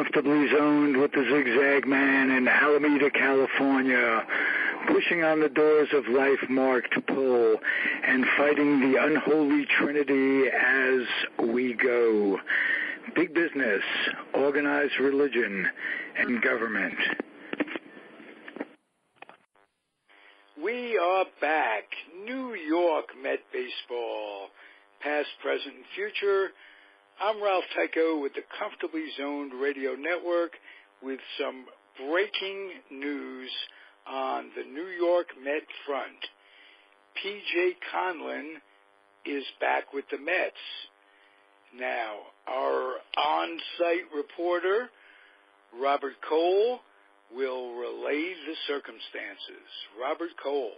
comfortably zoned with the Zigzag Man in Alameda, California, pushing on the doors of life marked pull and fighting the unholy trinity as we go. Big business, organized religion, and government. We are back. New York Met Baseball, past, present, and future. I'm Ralph Tycho with the Comfortably Zoned Radio Network with some breaking news on the New York Met front. P.J. Conlon is back with the Mets. Now, our on-site reporter, Robert Cole, will relay the circumstances. Robert Cole.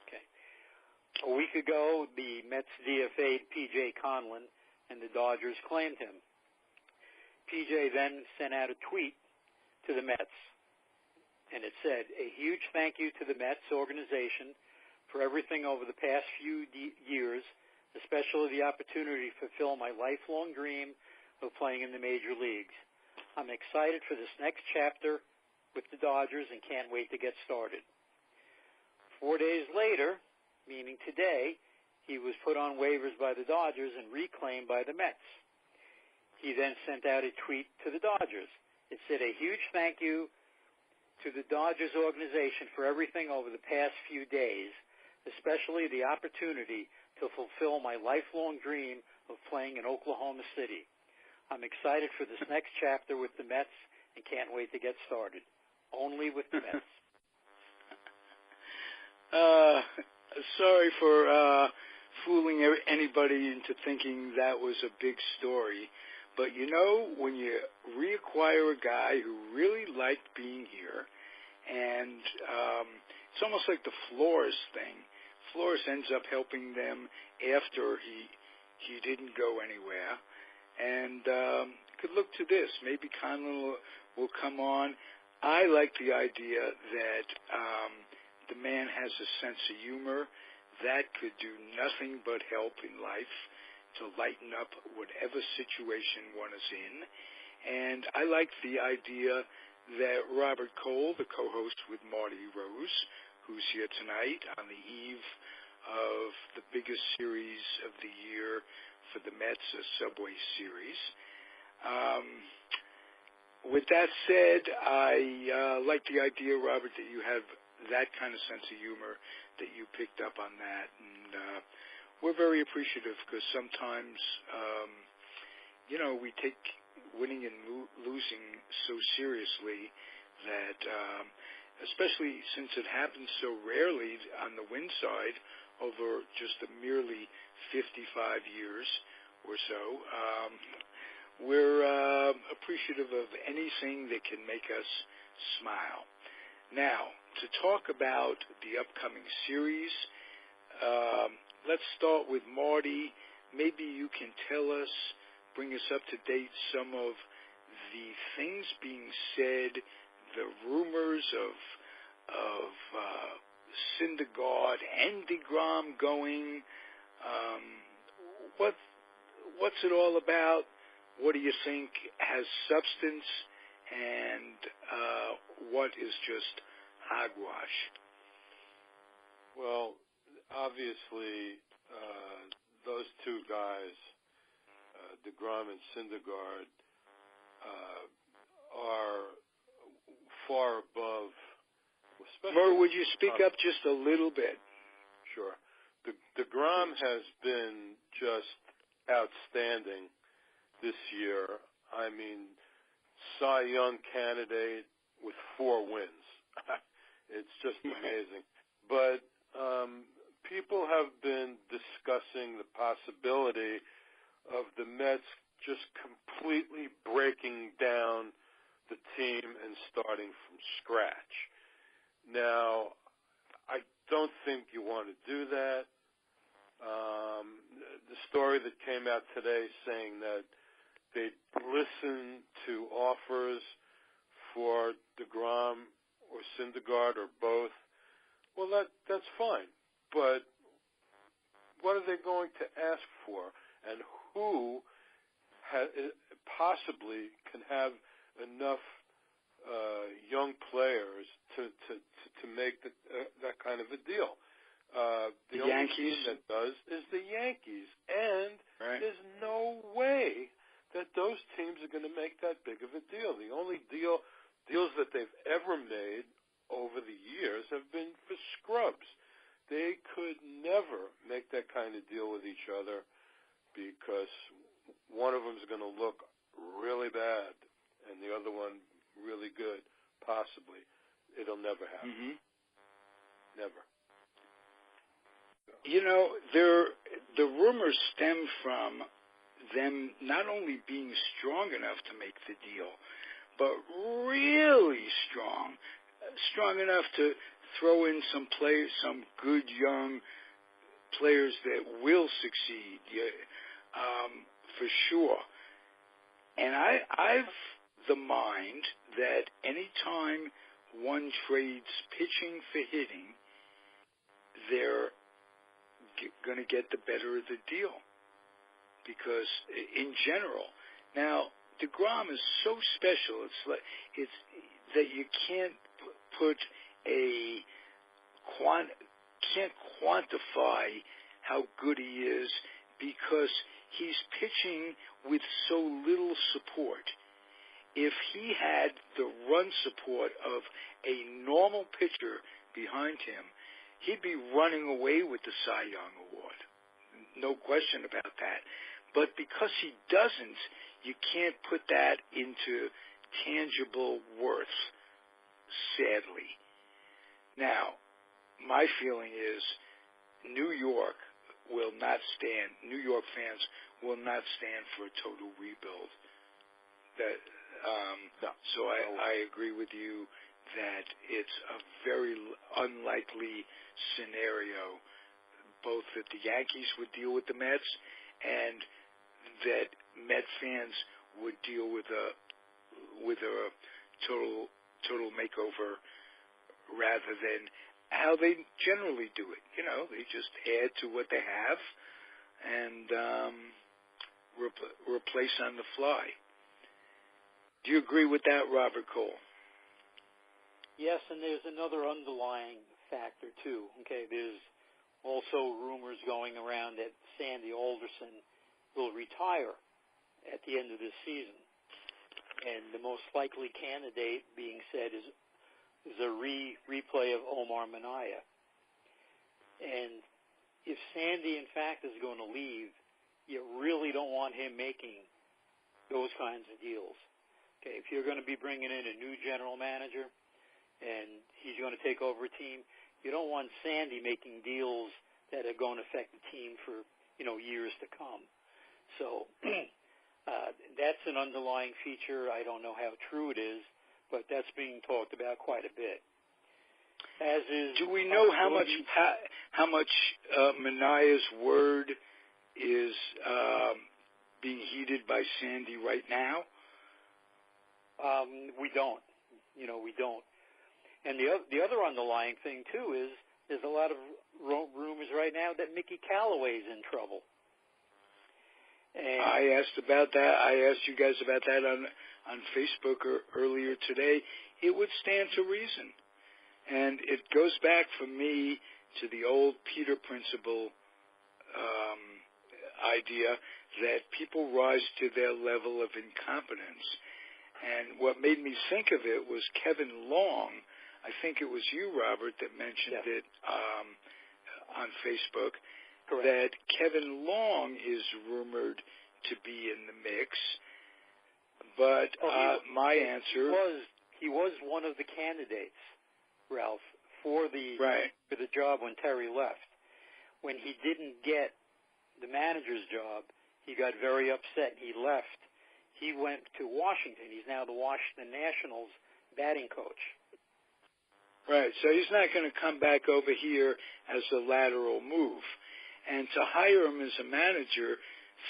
Okay. A week ago, the Mets DFA'd P.J. Conlon, and the Dodgers claimed him. P.J. then sent out a tweet to the Mets, and it said, "A huge thank you to the Mets organization for everything over the past few years, especially the opportunity to fulfill my lifelong dream of playing in the major leagues. I'm excited for this next chapter with the Dodgers and can't wait to get started." 4 days later, meaning today, he was put on waivers by the Dodgers and reclaimed by the Mets. He then sent out a tweet to the Dodgers. It said, "A huge thank you to the Dodgers organization for everything over the past few days, especially the opportunity to fulfill my lifelong dream of playing in Oklahoma City. I'm excited for this next chapter with the Mets and can't wait to get started. Only with the Mets." Sorry for fooling anybody into thinking that was a big story. But, you know, when you reacquire a guy who really liked being here, and it's almost like the Flores thing. Flores ends up helping them after he didn't go anywhere. And could look to this. Maybe Conlon will come on. I like the idea that the man has a sense of humor. That could do nothing but help in life to lighten up whatever situation one is in. And I like the idea that Robert Cole, the co-host with Marty Rose, who's here tonight on the eve of the biggest series of the year for the Mets, a Subway Series. With that said, I like the idea, Robert, that you have that kind of sense of humor, that you picked up on that, and we're very appreciative because sometimes, we take winning and losing so seriously that, especially since it happens so rarely on the win side over just a merely 55 years or so, we're appreciative of anything that can make us smile. Now, to talk about the upcoming series, let's start with Marty. Maybe you can tell us, bring us up to date, some of the things being said, the rumors of Syndergaard and DeGrom going. What's it all about? What do you think has substance, and what is just hogwash? Well, obviously, those two guys, DeGrom and Syndergaard, are far above. Murr, would you speak up just a little bit? Sure. DeGrom has been just outstanding this year. I mean, Cy Young candidate with 4 wins. It's just amazing. But people have been discussing the possibility of the Mets just completely breaking down the team and starting from scratch. Now, I don't think you want to do that. The story that came out today saying that they listened to offers for DeGrom or Syndergaard or both. Well, that's fine. But what are they going to ask for? And who possibly can have enough young players to make that kind of a deal. The only Yankees team that does is the Yankees, and right. there's no way that those teams are going to make that big of a deal. The only deals that they've ever made over the years have been for scrubs. They could never make that kind of deal with each other because one of them is going to look really bad and the other one really good, possibly. It'll never happen. Mm-hmm. Never. You know, the rumors stem from them not only being strong enough to make the deal, but really strong enough to throw in some good young players that will succeed, for sure. And I've the mind that any time one trades pitching for hitting, they're going to get the better of the deal. Because in general, now DeGrom is so special. It's that you can't can't quantify how good he is because he's pitching with so little support. If he had the run support of a normal pitcher behind him, he'd be running away with the Cy Young Award. No question about that. But because he doesn't, you can't put that into tangible worth, sadly. Now, my feeling is New York fans will not stand for a total rebuild. So I agree with you that it's a very unlikely scenario, both that the Yankees would deal with the Mets and that Met fans would deal with a total makeover rather than how they generally do it. You know, they just add to what they have and replace on the fly. Do you agree with that, Robert Cole? Yes, and there's another underlying factor, too. Okay, there's also rumors going around that Sandy Alderson will retire at the end of this season. And the most likely candidate being said is a replay of Omar Minaya. And if Sandy, in fact, is going to leave, you really don't want him making those kinds of deals. Okay, if you're going to be bringing in a new general manager and he's going to take over a team, you don't want Sandy making deals that are going to affect the team for, years to come. So that's an underlying feature. I don't know how true it is, but that's being talked about quite a bit. As is, do we know how much Minaya's word is being heeded by Sandy right now? We don't. We don't. And the other underlying thing too is there's a lot of rumors right now that Mickey Callaway's in trouble. And I asked about that. I asked you guys about that on Facebook earlier today. It would stand to reason. And it goes back for me to the old Peter Principle idea that people rise to their level of incompetence. And what made me think of it was Kevin Long. I think it was you, Robert, that mentioned it on Facebook. Correct. That Kevin Long is rumored to be in the mix. But my answer... He was one of the candidates, Ralph, for the job when Terry left. When he didn't get the manager's job, he got very upset. He left. He went to Washington. He's now the Washington Nationals batting coach. Right, so he's not going to come back over here as a lateral move. And to hire him as a manager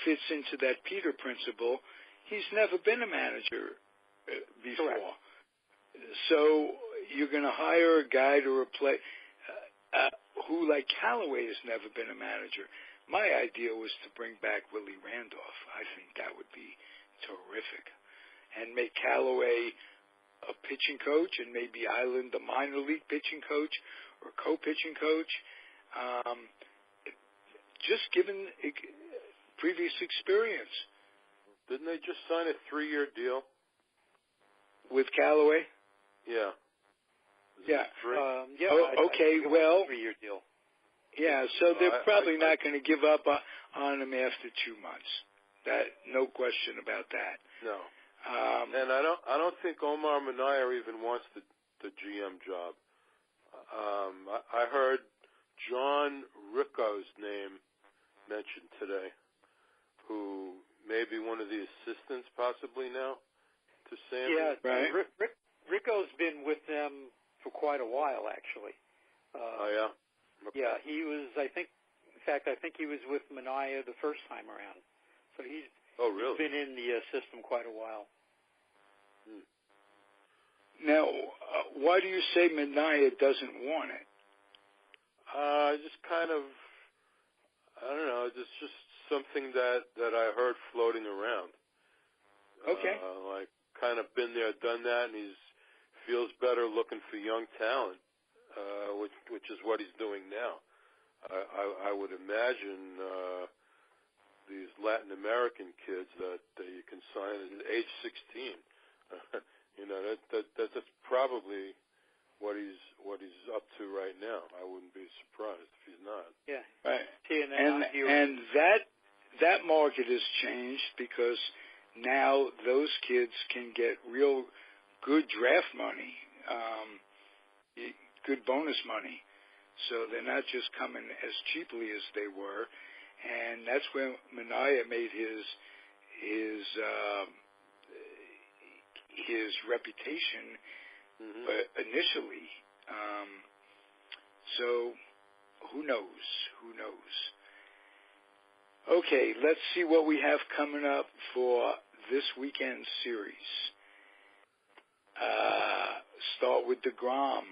fits into that Peter Principle. He's never been a manager before. Correct. So you're going to hire a guy to replace who, like Callaway, has never been a manager. My idea was to bring back Willie Randolph. I think that would be terrific. and make Callaway a pitching coach and maybe Island a minor league pitching coach or co-pitching coach. Just given previous experience. Didn't they just sign a 3-year deal? With Callaway? Yeah. Yeah. Okay, well, 3-year deal. Yeah, so they're probably not going to give up on him after 2 months. No question about that. No. And I don't think Omar Minaya even wants the GM job. I heard John Ricco's name mentioned today, who may be one of the assistants possibly now to Sam. Yeah, right. Ricco's been with them for quite a while, actually. Oh, yeah? Okay. Yeah, he was, I think he was with Minaya the first time around. So he's been in the system quite a while. Now, why do you say Minaya doesn't want it? Just kind of, I don't know, it's just something that I heard floating around. Okay. Like, kind of been there, done that, and feels better looking for young talent, which is what he's doing now. I would imagine these Latin American kids that you can sign at age 16. That's probably what he's up to right now. I wouldn't be surprised if he's not. Yeah. Right. And that market has changed because now those kids can get real good draft money, good bonus money. So they're not just coming as cheaply as they were, and that's where Minaya made his reputation initially. So who knows? Okay, let's see what we have coming up for this weekend series. Start with DeGrom.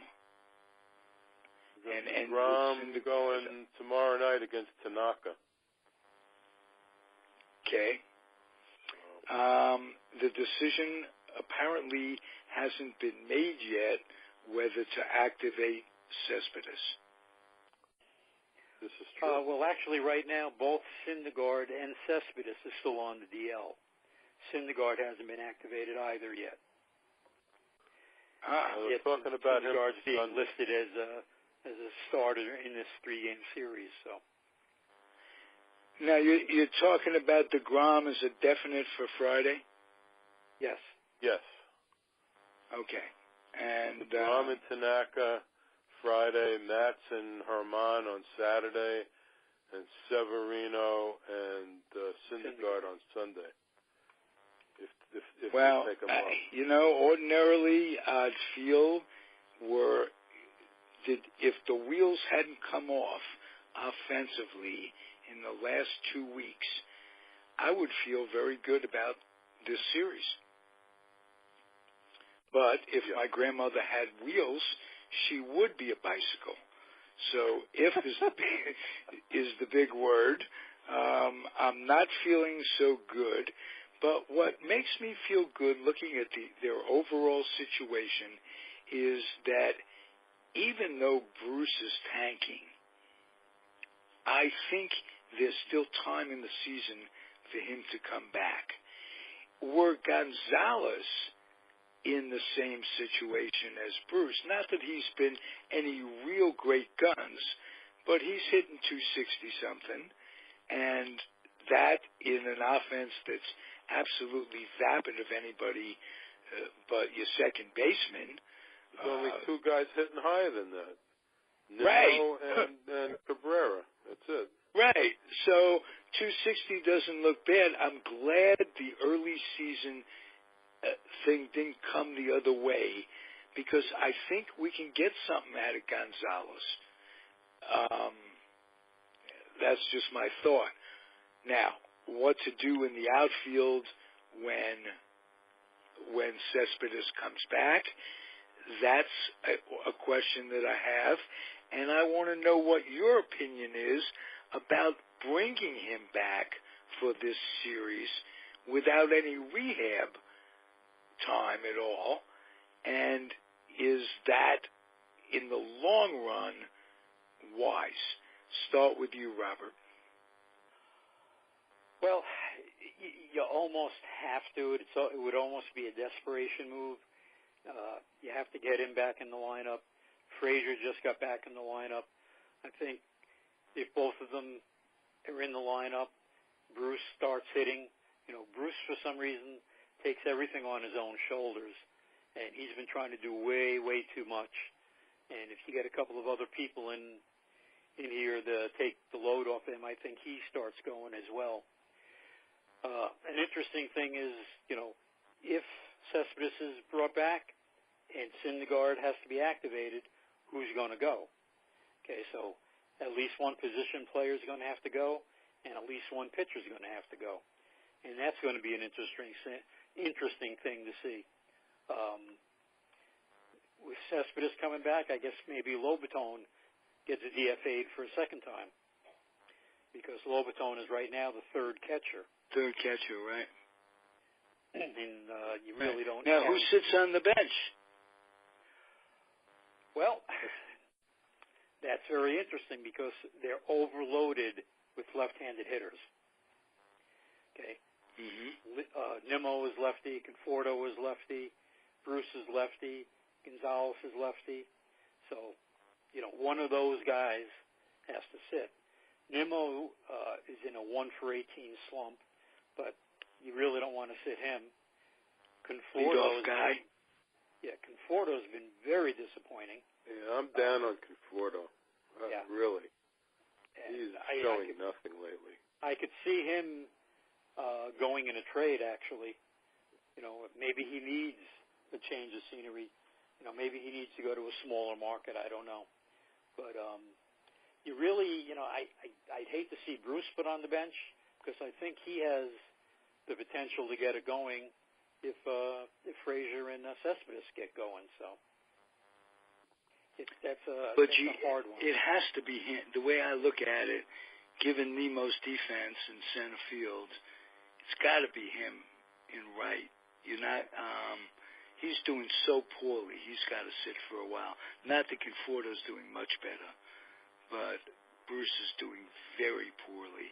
And DeGrom going tomorrow night against Tanaka. Okay. The decision apparently hasn't been made yet whether to activate Cespedes. This is true. Well, actually, right now, both Syndergaard and Cespedes are still on the DL. Syndergaard hasn't been activated either yet. We're talking about him. Syndergaard's being listed as a starter in this 3-game series. So. Now, you're talking about DeGrom as a definite for Friday? Yes. Yes. Okay. And DeGrom and Tanaka Friday, Matz and Herman on Saturday, and Severino and Syndergaard on Sunday. If well, they take them off. ordinarily I'd feel if the wheels hadn't come off offensively in the last 2 weeks, I would feel very good about this series. But if my grandmother had wheels, she would be a bicycle. So if is the big word. I'm not feeling so good. But what makes me feel good looking at their overall situation is that even though Bruce is tanking, I think there's still time in the season for him to come back. Were Gonzalez in the same situation as Bruce, not that he's been any real great guns, but he's hitting 260-something, and that in an offense that's absolutely vapid of anybody but your second baseman. There's only 2 guys hitting higher than that. Right. and Cabrera. That's it. Right. So 260 doesn't look bad. I'm glad the early season thing didn't come the other way because I think we can get something out of Gonzalez. That's just my thought. Now, what to do in the outfield when Cespedes comes back, that's a question that I have, and I want to know what your opinion is about bringing him back for this series without any rehab time at all? And is that, in the long run, wise? Start with you, Robert. Well, you almost have to. It would almost be a desperation move. You have to get him back in the lineup. Frazier just got back in the lineup. I think if both of them are in the lineup, Bruce starts hitting. Bruce, for some reason, takes everything on his own shoulders, and he's been trying to do way, way too much. And if you get a couple of other people in here to take the load off him, I think he starts going as well. An interesting thing is, if Cespedes is brought back and Syndergaard has to be activated, who's going to go? Okay, so at least one position player is going to have to go, and at least one pitcher is going to have to go. And that's going to be an interesting thing to see. With Cespedes coming back, I guess maybe Lobaton gets a DFA'd for a second time, because Lobaton is right now the third catcher. Third catcher, right. And you really don't Now, who sits on the bench? Well, that's very interesting because they're overloaded with left-handed hitters. Okay. Mm-hmm. Nimmo is lefty, Conforto is lefty, Bruce is lefty, Gonzalez is lefty. So, one of those guys has to sit. Nimmo is in a 1-for-18 slump, but you really don't want to sit him. Leadoff guy. Conforto's been very disappointing. Yeah, I'm down on Conforto. Really. And He's showing nothing lately. I could see him going in a trade, actually. Maybe he needs a change of scenery. Maybe he needs to go to a smaller market. I don't know. But you really, I'd hate to see Bruce put on the bench because I think he has the potential to get it going if Frazier and Cespedes get going. So that's a hard one. It has to be him. The way I look at it, given Nemo's defense in center field, it's got to be him in right. You're not. He's doing so poorly. He's got to sit for a while. Not that Conforto's doing much better, but Bruce is doing very poorly,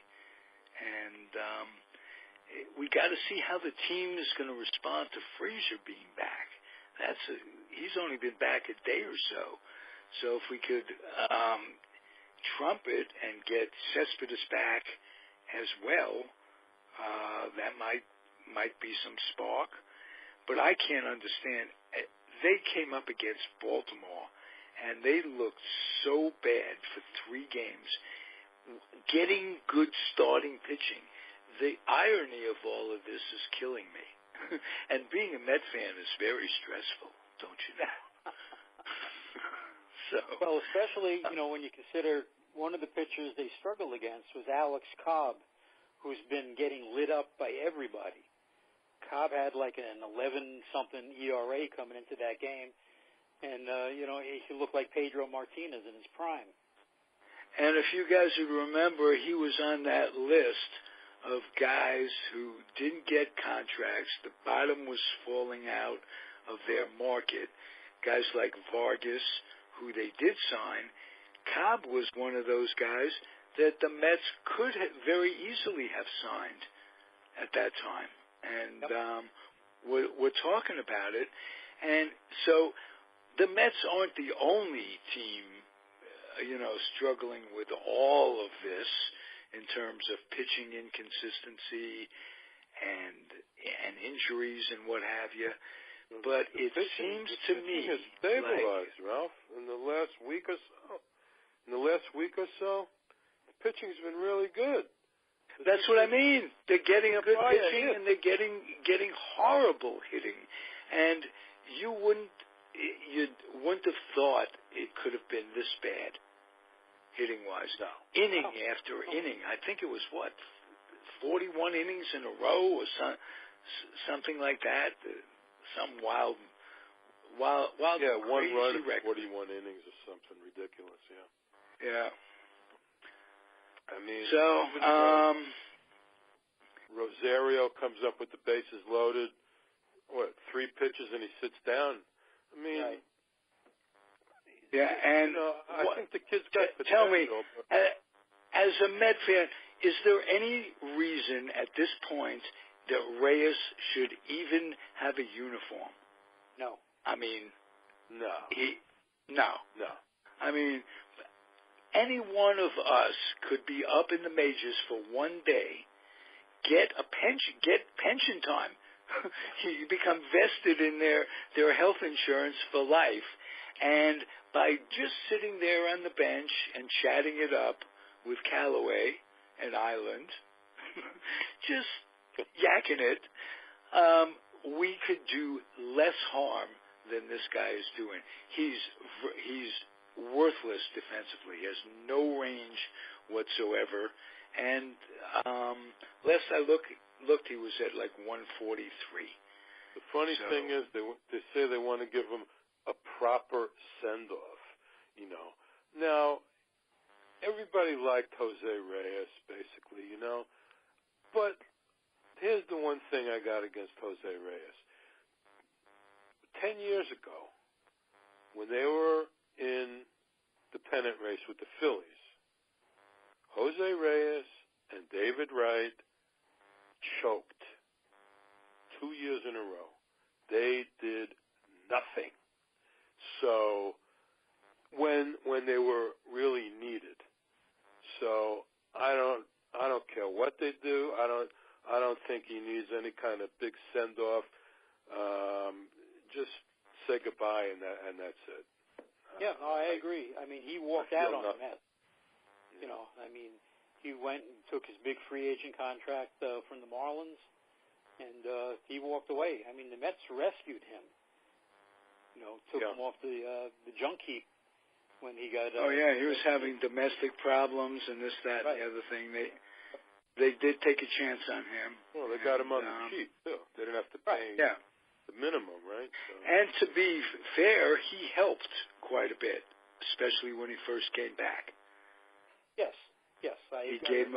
and we got to see how the team is going to respond to Frazier being back. He's only been back a day or so. So if we could trump it and get Cespedes back as well, that might be some spark. But I can't understand. They came up against Baltimore, and they looked so bad for 3 games, getting good starting pitching. The irony of all of this is killing me. And being a Met fan is very stressful, don't you know? Well, especially, when you consider one of the pitchers they struggled against was Alex Cobb, who's been getting lit up by everybody. Cobb had like an 11-something ERA coming into that game, and, he looked like Pedro Martinez in his prime. And if you guys would remember, he was on that list of guys who didn't get contracts. The bottom was falling out of their market. Guys like Vargas, who they did sign. Cobb was one of those guys that the Mets could very easily have signed at that time. And we're talking about it. And so the Mets aren't the only team, struggling with all of this in terms of pitching inconsistency and injuries and what have you. But it seems to me has stabilized, Ralph, in the last week or so. The pitching's been really good. That's what I mean. They're getting a good pitching and they're getting horrible hitting. And you wouldn't have thought it could have been this bad, hitting-wise. No. Inning after inning. I think it was, 41 innings in a row or something like that. Some wild one run in record. 41 innings or something ridiculous, Yeah. I mean, so Rosario comes up with the bases loaded 3 pitches and he sits down. I mean, right. Yeah, and I think the kid's got potential. Tell me, as a Met fan, is there any reason at this point that Reyes should even have a uniform? No. I mean, no. No. I mean, any one of us could be up in the majors for one day, get pension time. You become vested in their health insurance for life, and by just sitting there on the bench and chatting it up with Callaway and Island, just yakking it, we could do less harm than this guy is doing. He's worthless defensively. He has no range whatsoever. And last I looked, he was at like 143. The funny thing is, they say they want to give him a proper send-off. Now everybody liked Jose Reyes, basically, But here's the one thing I got against Jose Reyes. 10 years ago, when they were in the pennant race with the Phillies, Jose Reyes and David Wright choked 2 years in a row. They did nothing. So when they were really needed. So I don't care what they do. I don't think he needs any kind of big send off. Just say goodbye and that's it. Yeah, no, I agree. I mean, he walked out on the Mets. He went and took his big free agent contract from the Marlins, and he walked away. I mean, the Mets rescued him. Took him off the junk heap when he got. He was having domestic problems and this, that, and the other thing. They did take a chance on him. Well, they got him on the cheap too. They didn't have to pay the minimum, right? So. And to be fair, he helped quite a bit, especially when he first came back. Yes, he gave him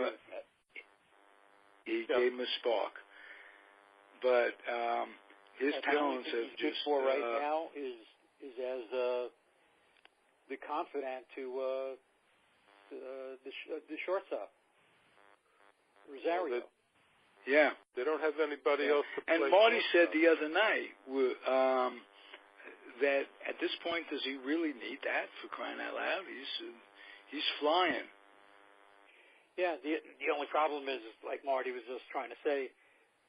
a spark, but his talents have just. For right now is as the confidant to the shortstop Rosario. They don't have anybody else to play. And Marty said the other night that at this point, does he really need that, for crying out loud? He's flying. Yeah, the only problem is, like Marty was just trying to say,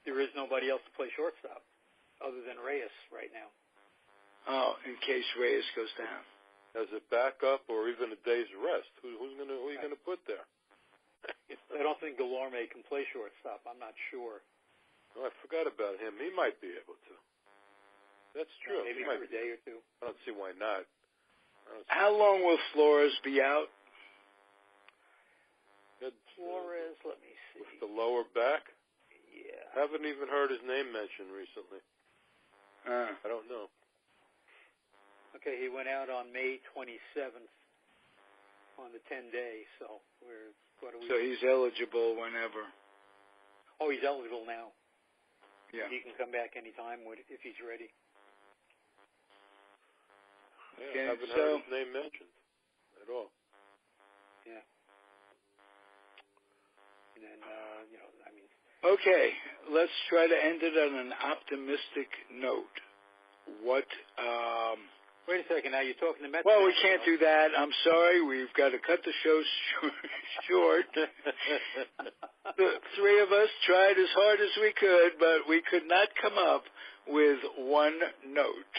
there is nobody else to play shortstop other than Reyes right now. Oh, in case Reyes goes down. As a backup or even a day's rest, who are you going to put there? I don't think Delorme can play shortstop. I'm not sure. Oh, I forgot about him. He might be able to. That's true. Maybe for a day or two. I don't see why not. How long will Flores be out? Flores, let me see. With the lower back? Yeah. Haven't even heard his name mentioned recently. I don't know. Okay, he went out on May 27th on the 10-day, so what are we? So he's eligible whenever. Oh, he's eligible now. Yeah. He can come back anytime if he's ready. Yeah, I haven't heard his name mentioned at all. Yeah. And then, Okay, let's try to end it on an optimistic note. Wait a second, now you're talking to Mets. Well, we can't do that. I'm sorry. We've got to cut the show short. The three of us tried as hard as we could, but we could not come up with one note.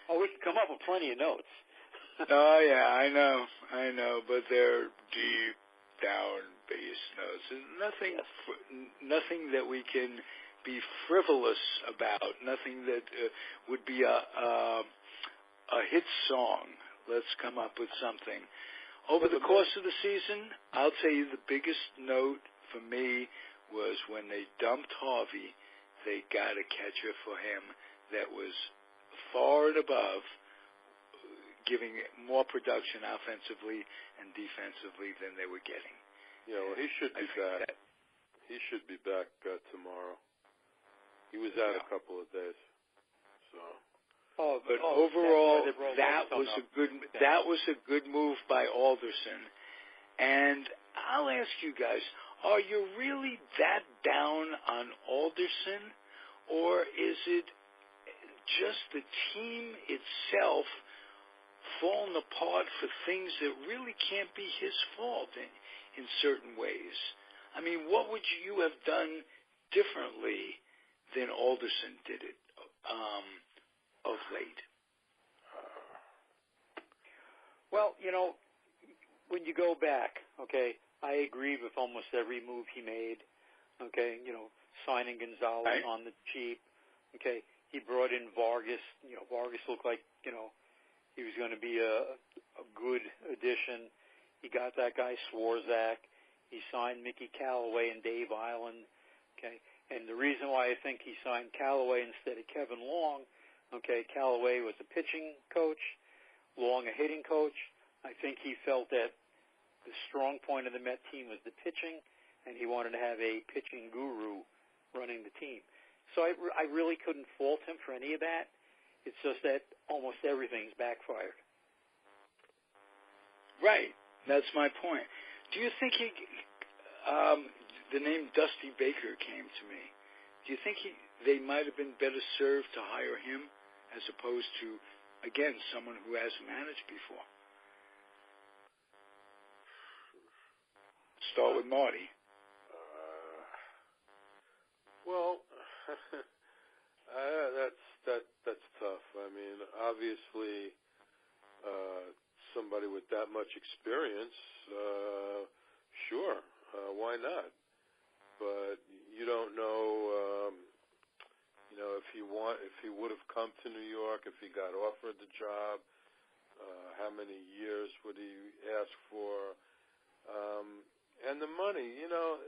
Oh, we can come up with plenty of notes. Oh, yeah, I know, but they're deep down base notes. Nothing that we can be frivolous about, nothing that would be a hit song. Let's come up with something. Over the course of the season, I'll tell you the biggest note for me was when they dumped Harvey, they got a catcher for him that was far and above, giving more production offensively and defensively than they were getting. Yeah, well, he should be back. He should be back tomorrow. He was out a couple of days. So. But overall, that was a good move by Alderson. And I'll ask you guys, are you really that down on Alderson, or is it just the team itself falling apart for things that really can't be his fault in certain ways? I mean, what would you have done differently than Alderson did it of late? Well, when you go back, okay, I agree with almost every move he made, okay, signing Gonzalez on the cheap, okay. He brought in Vargas. Vargas looked like, he was going to be a good addition. He got that guy Swarzak. He signed Mickey Callaway and Dave Island, okay. And the reason why I think he signed Callaway instead of Kevin Long, okay, Callaway was a pitching coach, Long a hitting coach. I think he felt that the strong point of the Met team was the pitching, and he wanted to have a pitching guru running the team. So I really couldn't fault him for any of that. It's just that almost everything's backfired. Right. That's my point. Do you think the name Dusty Baker came to me. Do you think they might have been better served to hire him as opposed to, again, someone who hasn't managed before? Start with Marty. Well, that's tough. I mean, obviously, somebody with that much experience, sure, why not? But you don't know, if he would have come to New York, if he got offered the job, how many years would he ask for? And the money, it all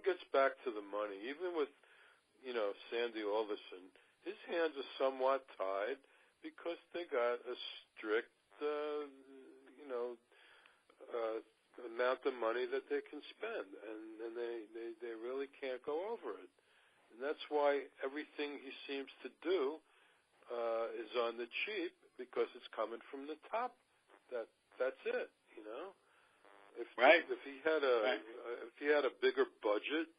gets back to the money. Even with, Sandy Alderson, his hands are somewhat tied because they got a strict, amount of money that they can spend, and they really can't go over it. And that's why everything he seems to do is on the cheap because it's coming from the top. That's it, If he had a bigger budget,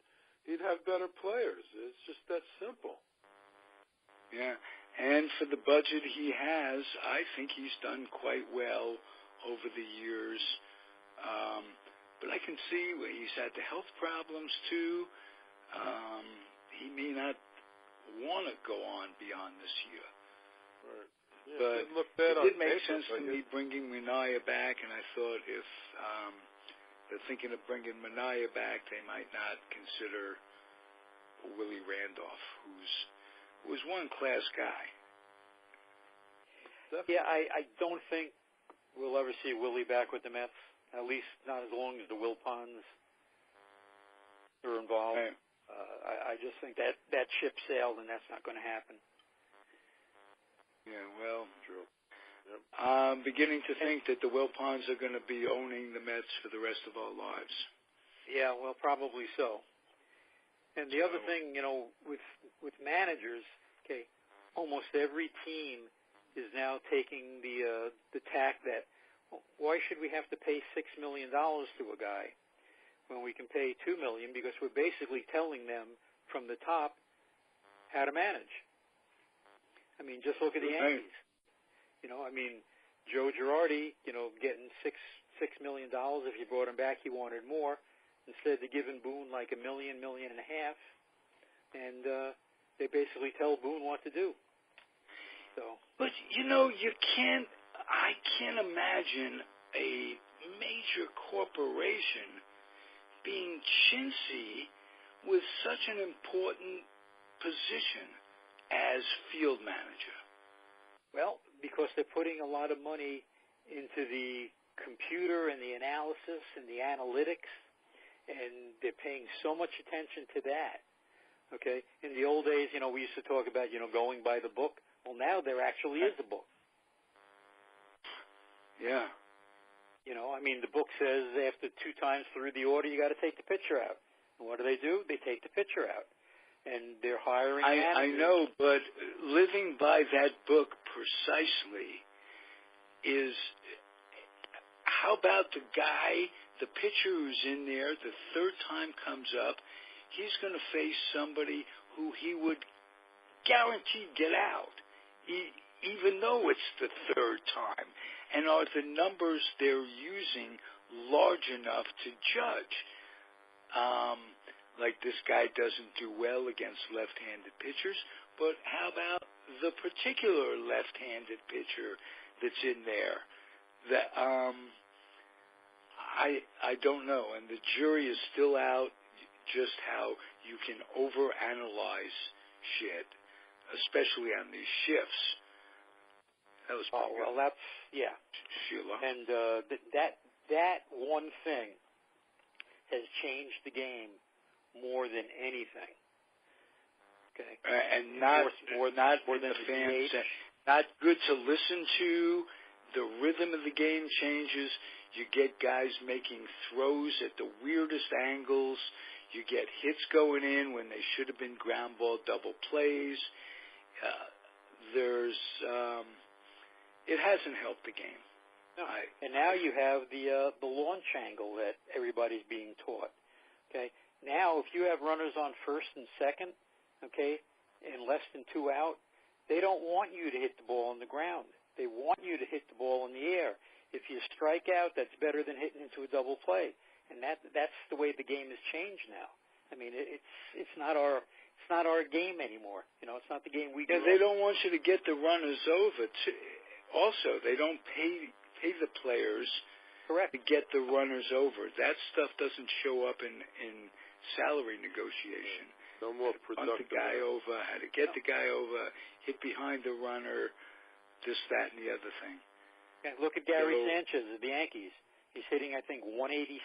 he'd have better players. It's just that simple. Yeah, and for the budget he has, I think he's done quite well over the years. But I can see where he's had the health problems too. He may not want to go on beyond this year. Right. Yeah, but it did make sense to me bringing Minaya back, and I thought if they're thinking of bringing Minaya back, they might not consider Willie Randolph, who was one-class guy. Definitely. Yeah, I don't think we'll ever see Willie back with the Mets, at least not as long as the Wilpons are involved. Right. I just think that ship sailed, and that's not going to happen. Yeah, well, true. Yep. I'm beginning to think that the Wilpons are going to be owning the Mets for the rest of our lives. Yeah, well, probably so. And the other thing, with managers, okay, almost every team is now taking the tack that why should we have to pay $6 million to a guy when we can pay $2 million because we're basically telling them from the top how to manage. I mean, just look at the Yankees. Joe Girardi, getting $6 million. If you brought him back, he wanted more. Instead, they're giving Boone like $1 million, $1.5 million, and they basically tell Boone what to do. So, but I can't imagine a major corporation being chintzy with such an important position as field manager. Well, because they're putting a lot of money into the computer and the analysis and the analytics, and they're paying so much attention to that. Okay? In the old days, we used to talk about, going by the book. Well, now there actually is a book. Yeah. The book says after 2 times through the order, you got to take the pitcher out. And what do? They take the pitcher out. and they're hiring I managers. know, but living by that book precisely is, how about the guy, the pitcher who's in there, the third time comes up, he's going to face somebody who he would guaranteed get out, even though it's the third time. And are the numbers they're using large enough to judge? Like this guy doesn't do well against left-handed pitchers, but how about the particular left-handed pitcher that's in there? That I don't know, and the jury is still out just how you can overanalyze shit, especially on these shifts. That was pretty good. Well, that's, yeah. Sheila. And that one thing has changed the game more than anything. Okay. And not more than the fans. Not good to listen to. The rhythm of the game changes. You get guys making throws at the weirdest angles. You get hits going in when they should have been ground ball double plays. It hasn't helped the game. No. And now you have the launch angle that everybody's being taught. Okay. Now, if you have runners on first and second, okay, and less than 2 out, they don't want you to hit the ball on the ground. They want you to hit the ball in the air. If you strike out, that's better than hitting into a double play. And that's the way the game has changed now. I mean, it's not our game anymore. You know, it's not the game we. Yeah, they don't want you to get the runners over. Also, they don't pay the players. Correct. To get the runners over. That stuff doesn't show up in salary negotiation. No more productive. Hunt the guy over, how to get the guy over, hit behind the runner, this, that, and the other thing. Yeah, look at Gary Sanchez of the Yankees. He's hitting, I think, 186,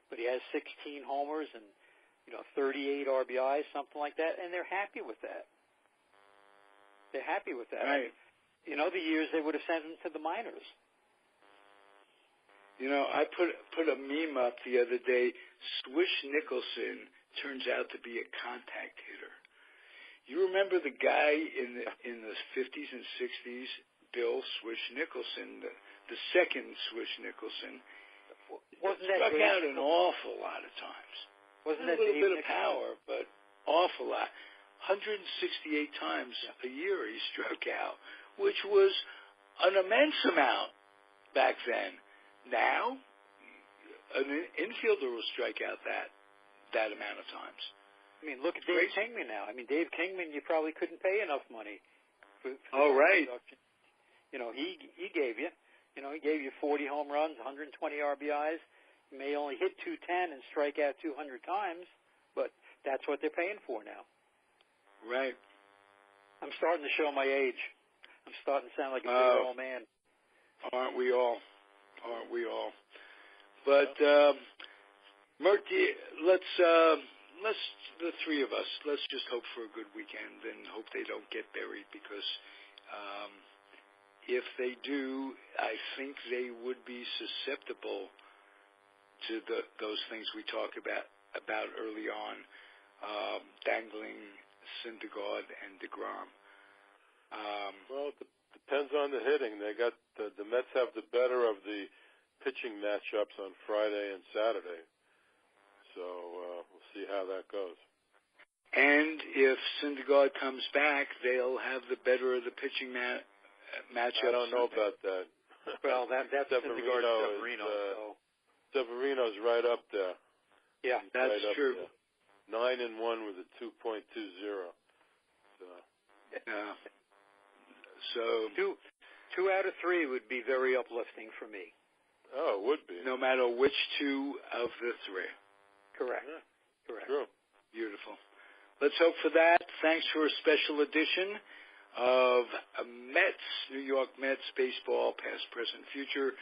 but he has 16 homers and 38 RBIs, something like that, and they're happy with that. They're happy with that. Right. The years they would have sent him to the minors. I put a meme up the other day. Swish Nicholson turns out to be a contact hitter. You remember the guy in the 50s and 60s, Bill Swish Nicholson, the second Swish Nicholson, struck out an awful lot of times. Wasn't that a little bit Nicholson? Of power, but awful lot. 168 times a year he struck out, which was an immense amount back then. Now, an infielder will strike out that amount of times. I mean, look at Dave Kingman now. I mean, Dave Kingman, you probably couldn't pay enough money. For right. Production. He gave you. He gave you 40 home runs, 120 RBIs. He may only hit 210 and strike out 200 times, but that's what they're paying for now. Right. I'm starting to show my age. I'm starting to sound like a big old man. Aren't we all? But Mert, let's the three of us, let's just hope for a good weekend and hope they don't get buried, because if they do, I think they would be susceptible to those things we talked about early on, dangling Syndergaard and DeGrom. Well, it depends on the hitting. They got the Mets have the better of the pitching matchups on Friday and Saturday, so we'll see how that goes. And if Syndergaard comes back, they'll have the better of the pitching matchups. I don't know about that. Well, that's Syndergaard, Severino. Severino's right up there. Yeah, that's right true. 9-1 with a 2.20. So two out of three would be very uplifting for me. Oh, it would be. No matter which two of the three. Correct. Yeah. Correct. True. Beautiful. Let's hope for that. Thanks for a special edition of New York Mets baseball, past, present, future.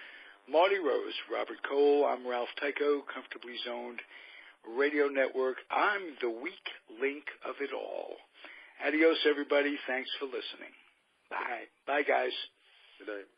Marty Rose, Robert Cole, I'm Ralph Tycho, Comfortably Zoned Radio Network. I'm the weak link of it all. Adios, everybody. Thanks for listening. Bye. Bye, guys. Good night.